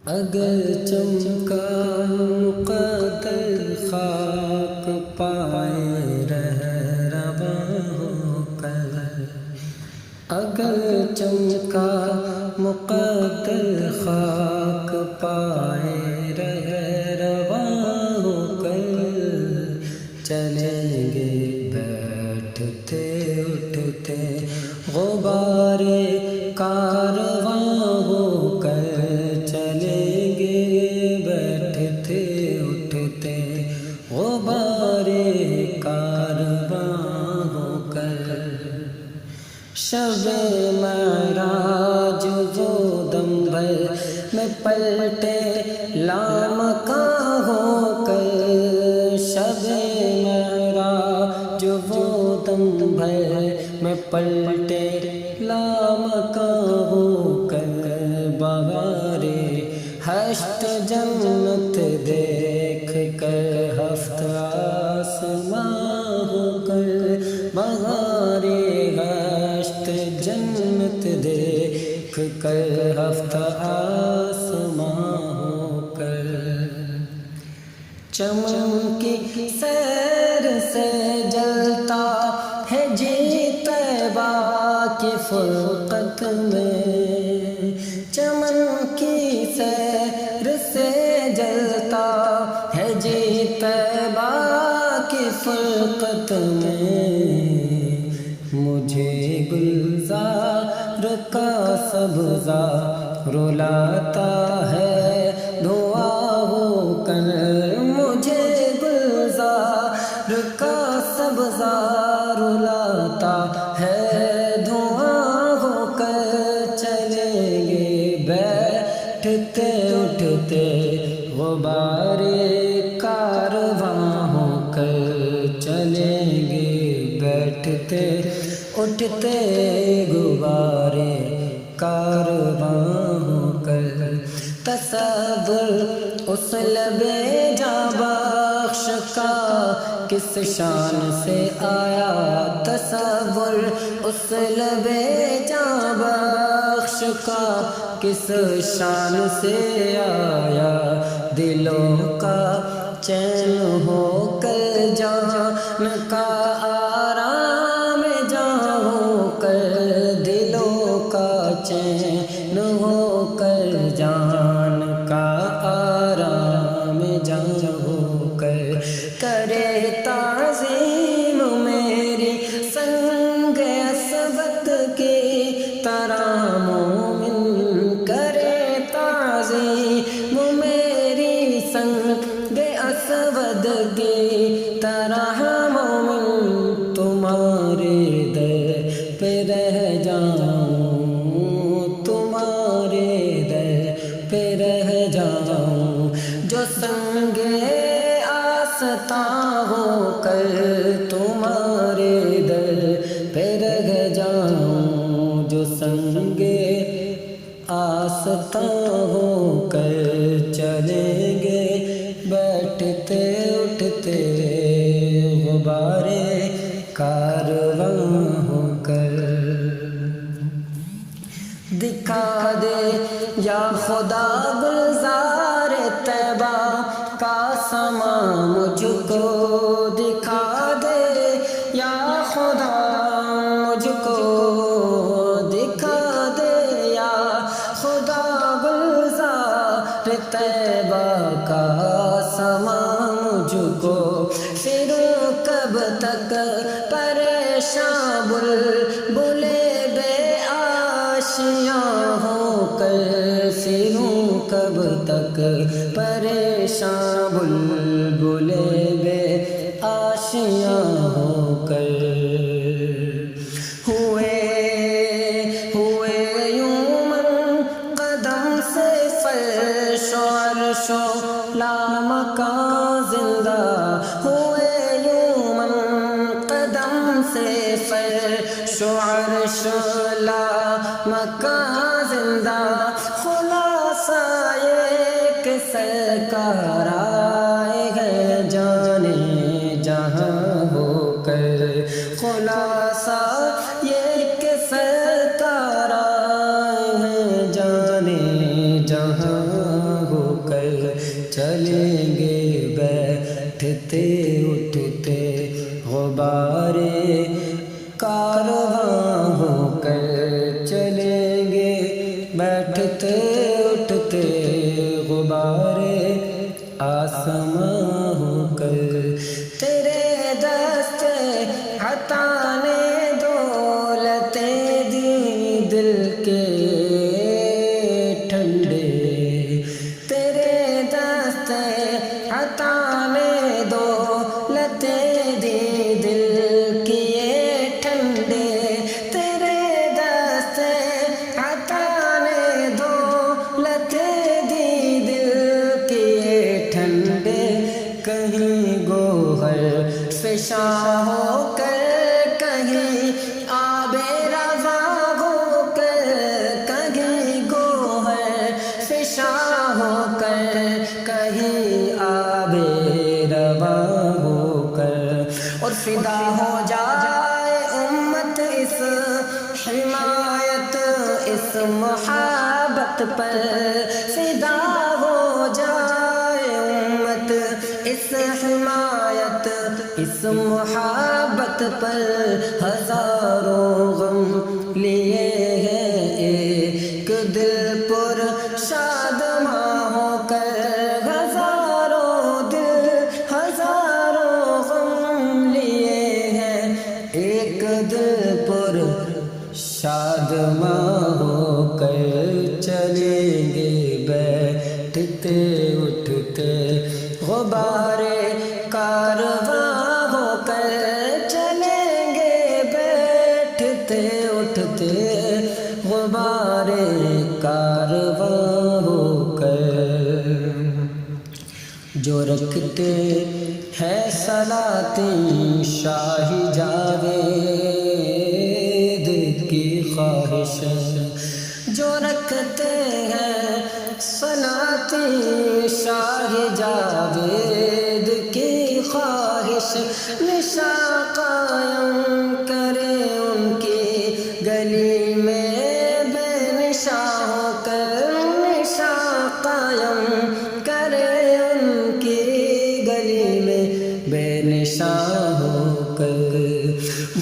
اگر چمکا مقدر خاک پائے رہ رواں ہو کر، اگر چمکا مقدر خاک پائے رہ رواں ہو کر، چلیں گے بیٹھتے اٹھتے غبار کارواں ہو کر، چلیں گے بیٹھتے اٹھتے غبار کارواں ہو کر، شب معراج وہ دم بھر میں پلٹے لامکاں ہو کر، شب معراج وہ دم بھر میں پلٹے لامکاں ہو کر، بہار ہشت جنت دیکھ کر ہفت آسماں ہو کر، بہار ہشت جنت دیکھ کر ہفت آسماں ہو کر، چمن کی سیر سے جلتا ہے جی طیبہ کی فرقت میں، چمن کی سیر سے جلتا ہے جی طیبہ کی فرقت میں، مجھے گلزار کا سبزہ رلاتا ہے دعا ہو کر، مجھے گلزار کا سبزہ رلاتا ہے دعا ہو کر، چلیں گے بیٹھتے اٹھتے غبار کارواں ہو کر، چلیں گے بیٹھتے اٹھتے غبار کارواں ہو کر، تصور اس لب جاں بخش کا کس شان سے آیا، تصور اس لب جاں بخش کا کس شان سے آیا، دلوں کا چین ہو کر جان کا آرام جہاں ہو کر، دلوں کا چین ہو کر جان کا آرام جہاں ہو کر، کرے تعظیم میری سنگ اسود کی طرح مومن، کرے تعظیم میری سنگ اسود کی طرح مومن، تمہارے در پہ رہ جاؤں، تمہارے در پہ رہ جاؤں، جو سنگ آستاں ہو کر تمہارے در پہ رہ جاؤں، جو سنگ آستاں ہو کر، چلیں گے بیٹھتے اٹھتے غبار کارواں ہو کر، دکھا دے یا خدا گلزار طیبہ کا سما مجھ کو، دکھا دے یا خدا مجھ کو، دکھا دے یا خدا گلزار طیبہ کا سما مجھ کو، پھروں کب تک پریشاں بلبل بے آشیاں ہو کر، پھروں کب تک پریشاں بلبل بے آشیاں ہو کر، ہوئے یوں من قدم سے فرش و عرش و لامکاں زندہ، ہوئے یوں من قدم سے فرش و عرش و لامکاں زندہ، خلاصہ یہ کہ سرکار آئے ہیں جانے جہاں ہو کر، خلاصہ یہ کہ سرکار آئے ہیں جانے جہاں بیٹھتے اٹھتے غبارے آسماں ہو کر، تیرے دست عطا نے دولتیں دی دل کے ٹھنڈے، تیرے دست عطا نے دولتیں دی دل کے ٹھنڈے، تیرے دست عطا نے دولتیں دی دل کے ٹھنڈے، کہیں گوہر فشاں ہو کر، کہیں آب رواں ہو کر، کہیں گوہر فشاں ہو کر، کہیں آب رواں ہو کر، اور فدا ہو جائے امت اس حمایت اس محبت پر، فدا ہو جائے امت اس حمایت اس محبت پر، ہزاروں غم لیے ہیں ایک دل پر شادماں ہو کر، ہزاروں غم لیے ہیں ایک دل پر شادماں ہو کر، چلیں گے بیٹھتے اٹھتے غبارے کارواں ہو کر، چلیں گے بیٹھتے اٹھتے غبارے کارواں ہو کر، جو رکھتے ہیں سلاطین شاہ جاوید کی خواہش، جو رکھتے ہیں سلاطین شاہ جاوید کی خواہش، نشاں قائم کرے ان کی گلی میں بے نشاں ہو کر، نشاں قائم کرے ان کی گلی میں بے نشاں ہو کر،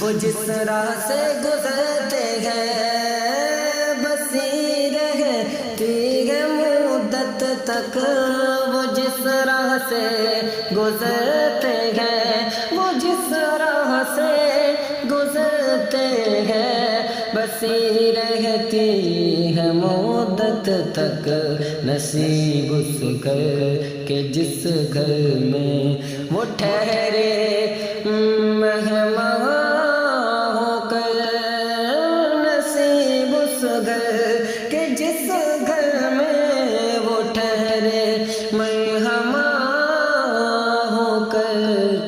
وہ جس راہ سے گزرتے ہیں بسی رہتی ہے مدت تک، وہ جس راہ سے گزرتے ہیں وہ جس راہ سے گزرتے ہیں بسی رہتی ہے مدت تک، نصیب اس گھر کے جس گھر میں وہ ٹھہرے مہمان ہو کر، نصیب اس گھر کے جس گھر میں وہ ٹھہرے مہمان ہو کر،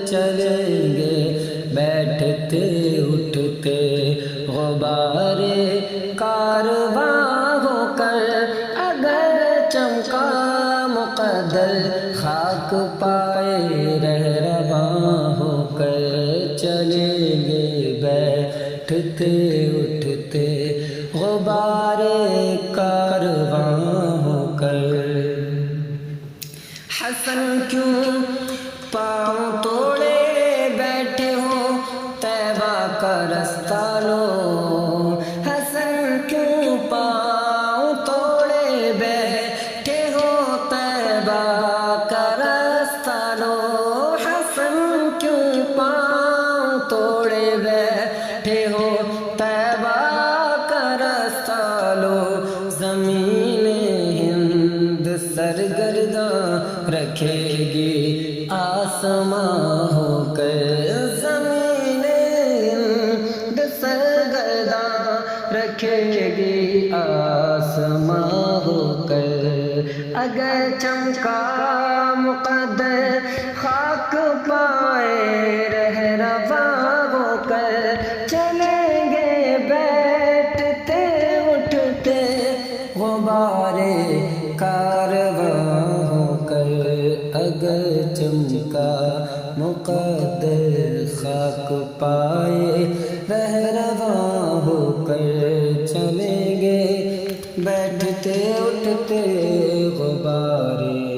چلیں گے بیٹھتے اٹھتے غبارے کارواں ہو کر، اگر چمکا مقدر خاک پائے رہ رواں ہو کر، چلیں گے بیٹھتے اٹھتے غبارے کارواں ہو کر، حسن کیوں پاؤں توڑے بیٹھے ہو طیبہ کا رستہ لو، حسن کیوں پاؤں توڑے بیٹھے ہو طیبہ کا رستہ لو، حسن کیوں پاؤں توڑے بیٹھے ہو طیبہ کا رستہ لو، زمین ہند سرگرداں رکھے گی آسماں ہو کر، زمین ہند سرگرداں رکھے گی آسماں ہو کر، اگر چمکا مقدر خاک پائے رہ رواں ہو کر، چلیں گے بیٹھتے اٹھتے غبارے کارواں ہو کر، اگر چمکا مقدر خاک پائے رہ رواں ہو کر، چلیں گے بیٹھتے اٹھتے غبارے